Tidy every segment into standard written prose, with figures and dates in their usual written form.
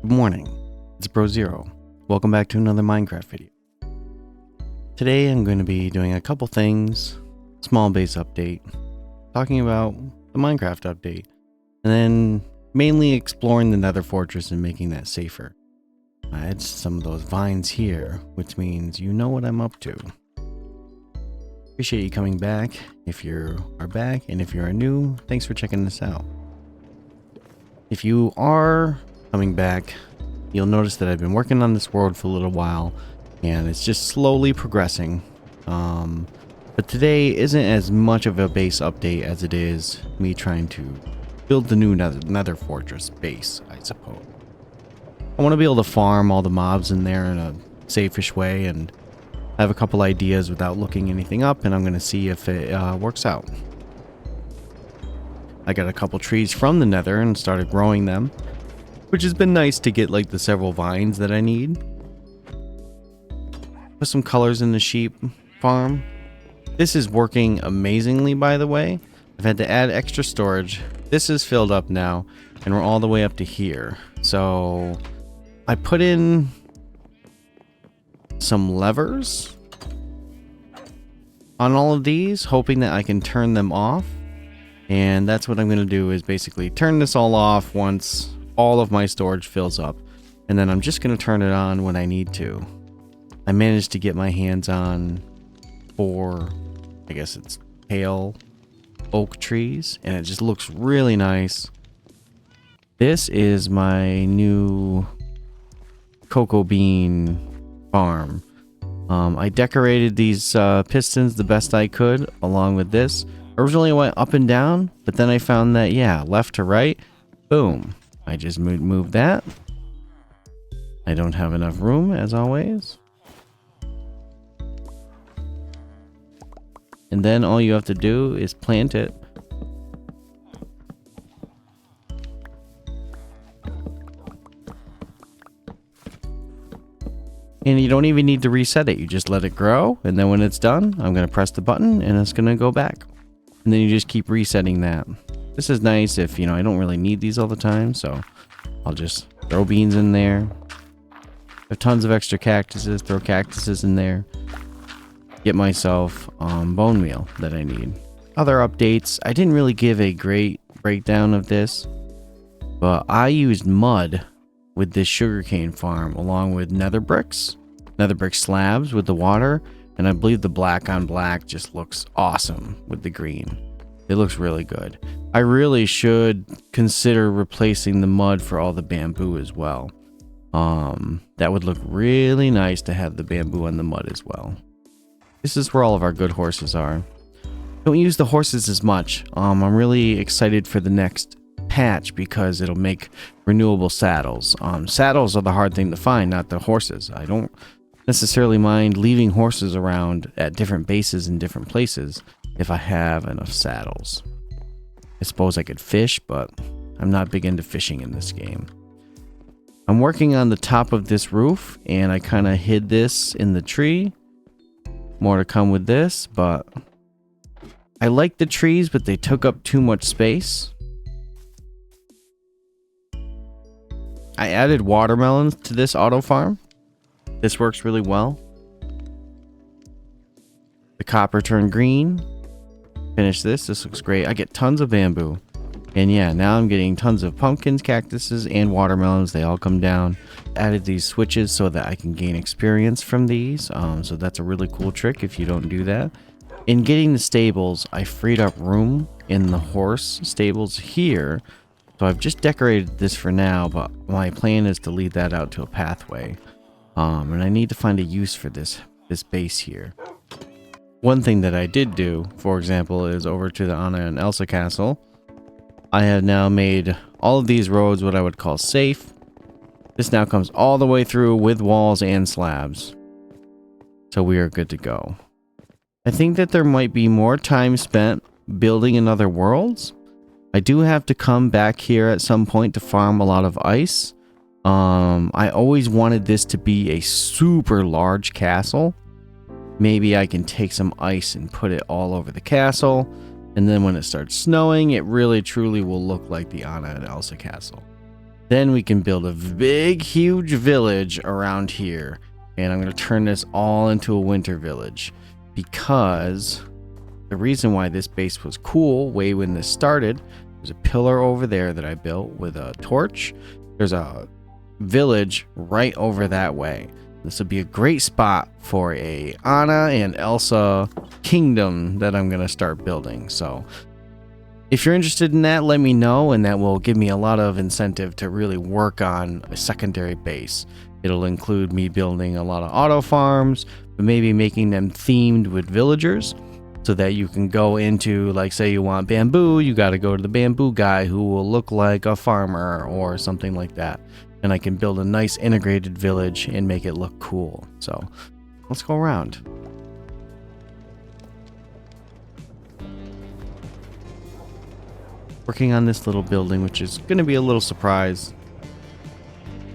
Good morning, it's Bro Zero. Welcome back to another Minecraft video. Today I'm going to be doing a couple things, small base update, talking about the Minecraft update, and then mainly exploring the Nether Fortress and making that safer. I had some of those vines here, which means you know what I'm up to. Appreciate you coming back if you are back, and if you're new, thanks for checking this out. If you are coming back, you'll notice that I've been working on this world for a little while and it's just slowly progressing. But today isn't as much of a base update as it is me trying to build the new Nether Fortress base, I suppose. I want to be able to farm all the mobs in there in a safe-ish way, and I have a couple ideas without looking anything up, and I'm going to see if it works out. I got a couple trees from the Nether and started growing them, which has been nice to get like the several vines that I need. Put some colors in the sheep farm. This is working amazingly, by the way. I've had to add extra storage. This is filled up now, and we're all the way up to here. So I put in some levers on all of these, hoping that I can turn them off. And that's what I'm going to do, is basically turn this all off once all of my storage fills up, and then I'm just going to turn it on when I need to. I managed to get my hands on 4, I guess it's pale oak trees, and it just looks really nice. This is my new cocoa bean farm. I decorated these pistons the best I could along with this. Originally I went up and down, but then I found that, yeah, left to right, boom. I just moved that. I don't have enough room, as always. And then all you have to do is plant it. And you don't even need to reset it. You just let it grow, and then when it's done, I'm going to press the button, and it's going to go back. And then you just keep resetting that. This is nice if, you know, I don't really need these all the time, so I'll just throw beans in there. I have tons of extra cactuses, throw cactuses in there. Get myself bone meal that I need. Other updates, I didn't really give a great breakdown of this, but I used mud with this sugarcane farm along with nether brick slabs with the water, and I believe the black on black just looks awesome with the green. It looks really good. I really should consider replacing the mud for all the bamboo as well. That would look really nice to have the bamboo and the mud as well. This is where all of our good horses are. Don't use the horses as much. I'm really excited for the next patch because it'll make renewable saddles. Saddles are the hard thing to find, not the horses. I don't necessarily mind leaving horses around at different bases in different places if I have enough saddles. I suppose I could fish, but I'm not big into fishing in this game. I'm working on the top of this roof, and I kind of hid this in the tree. More to come with this, but I like the trees, but they took up too much space. I added watermelons to this auto farm. This works really well. The copper turned green. Finish this. This looks great. I get tons of bamboo. And yeah, now I'm getting tons of pumpkins, cactuses, and watermelons. They all come down. Added these switches so that I can gain experience from these. So that's a really cool trick if you don't do that. In getting the stables, I freed up room in the horse stables here. So I've just decorated this for now, but my plan is to lead that out to a pathway. And I need to find a use for this base here. One thing that I did do, for example, is over to the Anna and Elsa castle. I have now made all of these roads what I would call safe. This now comes all the way through with walls and slabs. So we are good to go. I think that there might be more time spent building in other worlds. I do have to come back here at some point to farm a lot of ice. I always wanted this to be a super large castle. Maybe I can take some ice and put it all over the castle, and then when it starts snowing, it really truly will look like the Anna and Elsa castle. Then we can build a big, huge village around here. And I'm going to turn this all into a winter village. Because the reason why this base was cool way when this started, there's a pillar over there that I built with a torch. There's a village right over that way. This would be a great spot for a Anna and Elsa kingdom that I'm going to start building. So if you're interested in that, let me know, and that will give me a lot of incentive to really work on a secondary base. It'll include me building a lot of auto farms, but maybe making them themed with villagers so that you can go into, like, say you want bamboo, you got to go to the bamboo guy who will look like a farmer or something like that. And I can build a nice integrated village and make it look cool. So let's go around. Working on this little building, which is going to be a little surprise.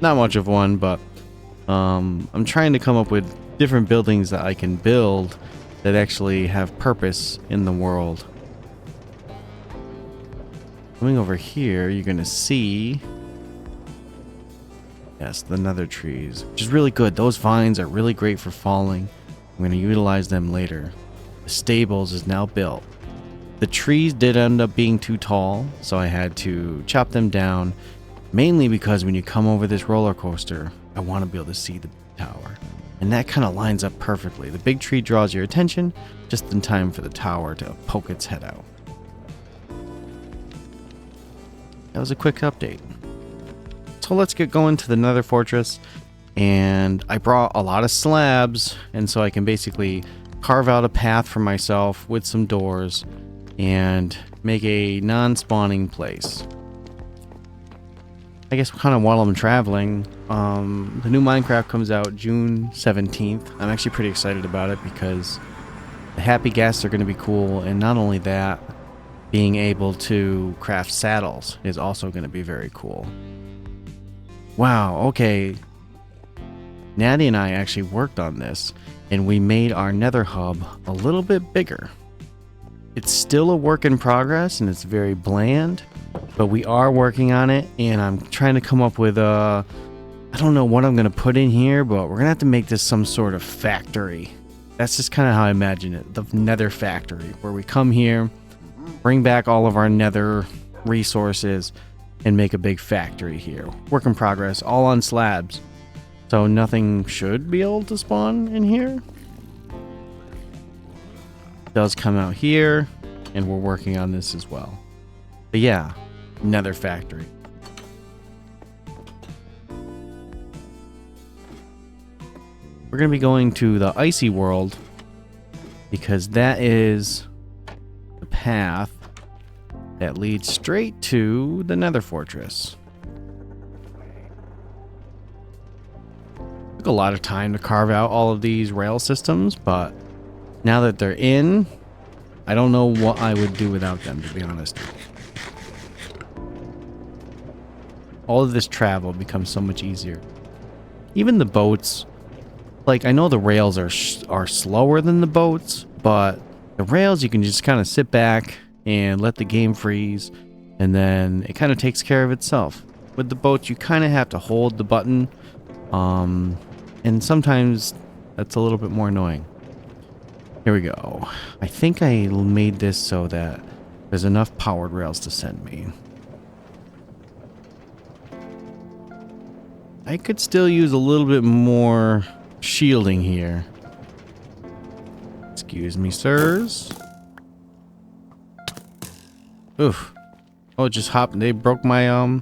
Not much of one, but I'm trying to come up with different buildings that I can build that actually have purpose in the world. Coming over here, you're going to see... Yes, the nether trees, which is really good. Those vines are really great for falling. I'm going to utilize them later. The stables is now built. The trees did end up being too tall, so I had to chop them down, mainly because when you come over this roller coaster, I want to be able to see the tower. And that kind of lines up perfectly. The big tree draws your attention just in time for the tower to poke its head out. That was a quick update. So let's get going to the Nether Fortress, and I brought a lot of slabs, and so I can basically carve out a path for myself with some doors and make a non-spawning place. I guess kind of while I'm traveling, the new Minecraft comes out June 17th. I'm actually pretty excited about it because the happy guests are going to be cool, and not only that, being able to craft saddles is also going to be very cool. Wow, okay. Natty and I actually worked on this, and we made our nether hub a little bit bigger. It's still a work in progress, and it's very bland, but we are working on it, and I'm trying to come up with I don't know what I'm going to put in here, but we're going to have to make this some sort of factory. That's just kind of how I imagine it, the nether factory, where we come here, bring back all of our nether resources, and make a big factory here. Work in progress, all on slabs. So nothing should be able to spawn in here. It does come out here, and we're working on this as well. But yeah, nether factory. We're going to be going to the icy world because that is the path that leads straight to the Nether Fortress. Took a lot of time to carve out all of these rail systems, but now that they're in, I don't know what I would do without them, to be honest. All of this travel becomes so much easier. Even the boats, like, I know the rails are slower than the boats, but the rails you can just kind of sit back and let the game freeze, and then it kind of takes care of itself. With the boats, you kind of have to hold the button, and sometimes that's a little bit more annoying. Here we go. I think I made this so that there's enough powered rails to send me. I could still use a little bit more shielding here. Excuse me, sirs. Oof. Oh, it just hopped. They broke my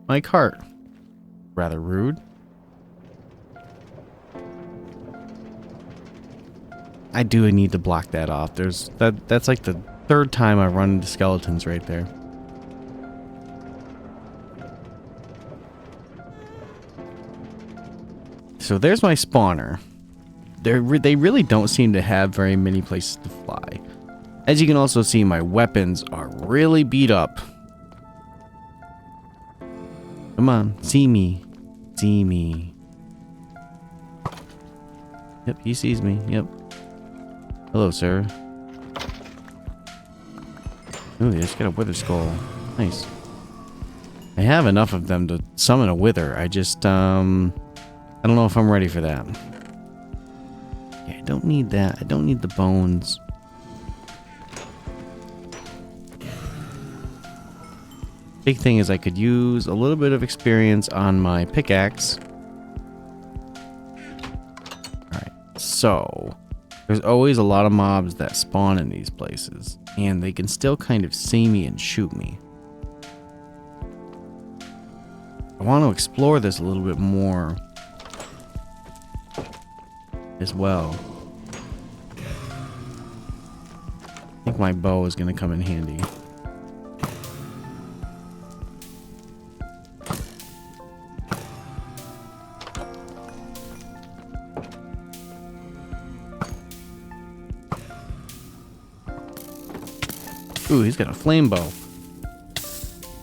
my cart. Rather rude. I do need to block that off. That's like the third time I run into skeletons right there. So there's my spawner. They really don't seem to have very many places to fly. As you can also see, my weapons are really beat up. Come on, see me. See me. Yep, he sees me. Yep. Hello, sir. Ooh, they just got a wither skull. Nice. I have enough of them to summon a wither. I just, I don't know if I'm ready for that. Yeah, I don't need that. I don't need the bones. Big thing is I could use a little bit of experience on my pickaxe. Alright, so there's always a lot of mobs that spawn in these places, and they can still kind of see me and shoot me. I want to explore this a little bit more as well. I think my bow is going to come in handy. Ooh, he's got a flame bow.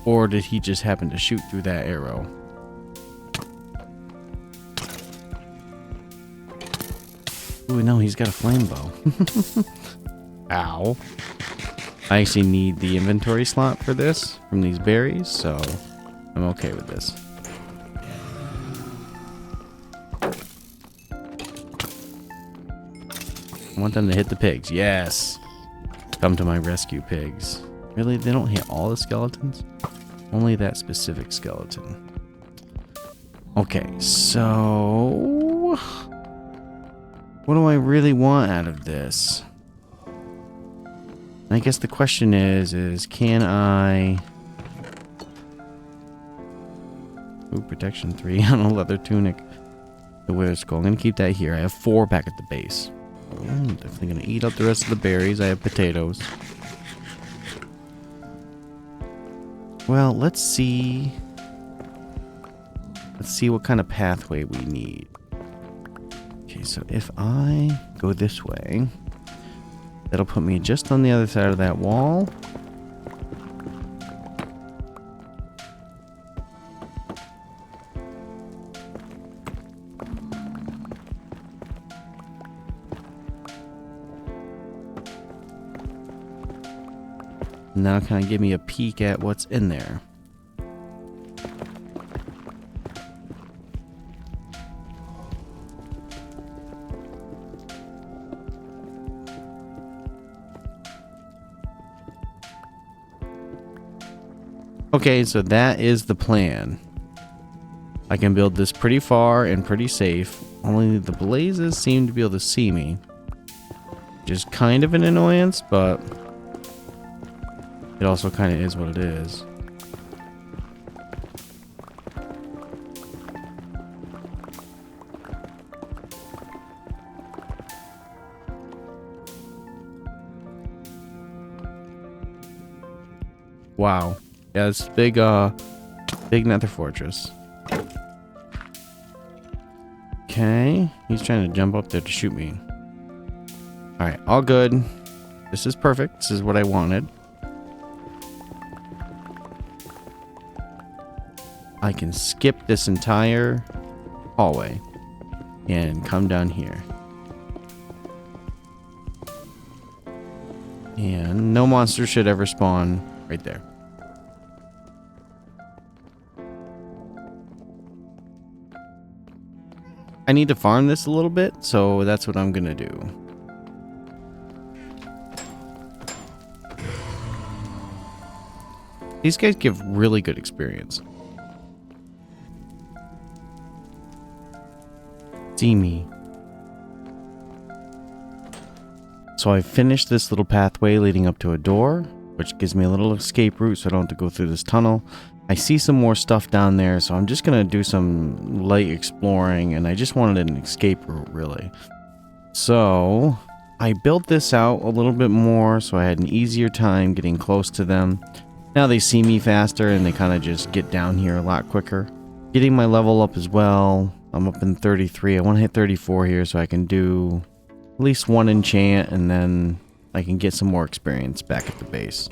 Or did he just happen to shoot through that arrow? Ooh, no, he's got a flame bow. Ow. I actually need the inventory slot for this from these berries, so I'm okay with this. I want them to hit the pigs. Yes. Come to my rescue, pigs. Really? They don't hit all the skeletons? Only that specific skeleton. Okay, so what do I really want out of this? I guess the question is can I... Ooh, protection 3 on a leather tunic. The wither skull. I'm going to keep that here. I have 4 back at the base. I'm definitely going to eat up the rest of the berries. I have potatoes. Well, let's see. Let's see what kind of pathway we need. Okay, so if I go this way, that'll put me just on the other side of that wall. And that'll kind of give me a peek at what's in there. Okay, so that is the plan. I can build this pretty far and pretty safe. Only the blazes seem to be able to see me. Which is kind of an annoyance, but it also kind of is what it is. Wow. Yeah, it's big Nether Fortress. Okay. He's trying to jump up there to shoot me. Alright, all good. This is perfect. This is what I wanted. I can skip this entire hallway and come down here. And no monster should ever spawn right there. I need to farm this a little bit, so that's what I'm gonna do. These guys give really good experience. See me. So I finished this little pathway leading up to a door, which gives me a little escape route so I don't have to go through this tunnel. I see some more stuff down there, so I'm just gonna do some light exploring, and I just wanted an escape route, really. So I built this out a little bit more so I had an easier time getting close to them. Now they see me faster and they kind of just get down here a lot quicker. Getting my level up as well. I'm up in 33. I want to hit 34 here so I can do at least 1 enchant, and then I can get some more experience back at the base.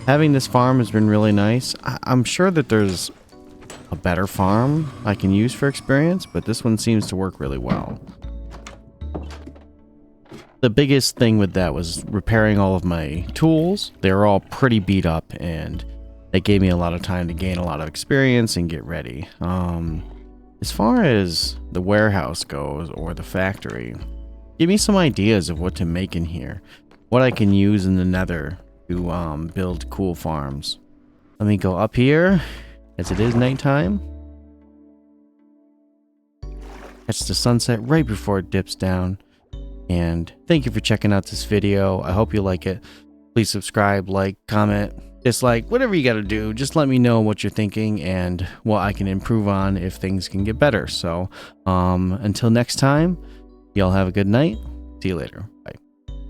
Having this farm has been really nice. I'm sure that there's a better farm I can use for experience, but this one seems to work really well. The biggest thing with that was repairing all of my tools. They were all pretty beat up, and it gave me a lot of time to gain a lot of experience and get ready. As far as the warehouse goes, or the factory, give me some ideas of what to make in here. What I can use in the nether to build cool farms. Let me go up here, as it is nighttime. Catch the sunset right before it dips down. And thank you for checking out this video. I hope you like it. Please subscribe, like, comment, dislike, whatever you gotta do. Just let me know what you're thinking and what I can improve on if things can get better. So until next time, y'all have a good night. See you later. Bye.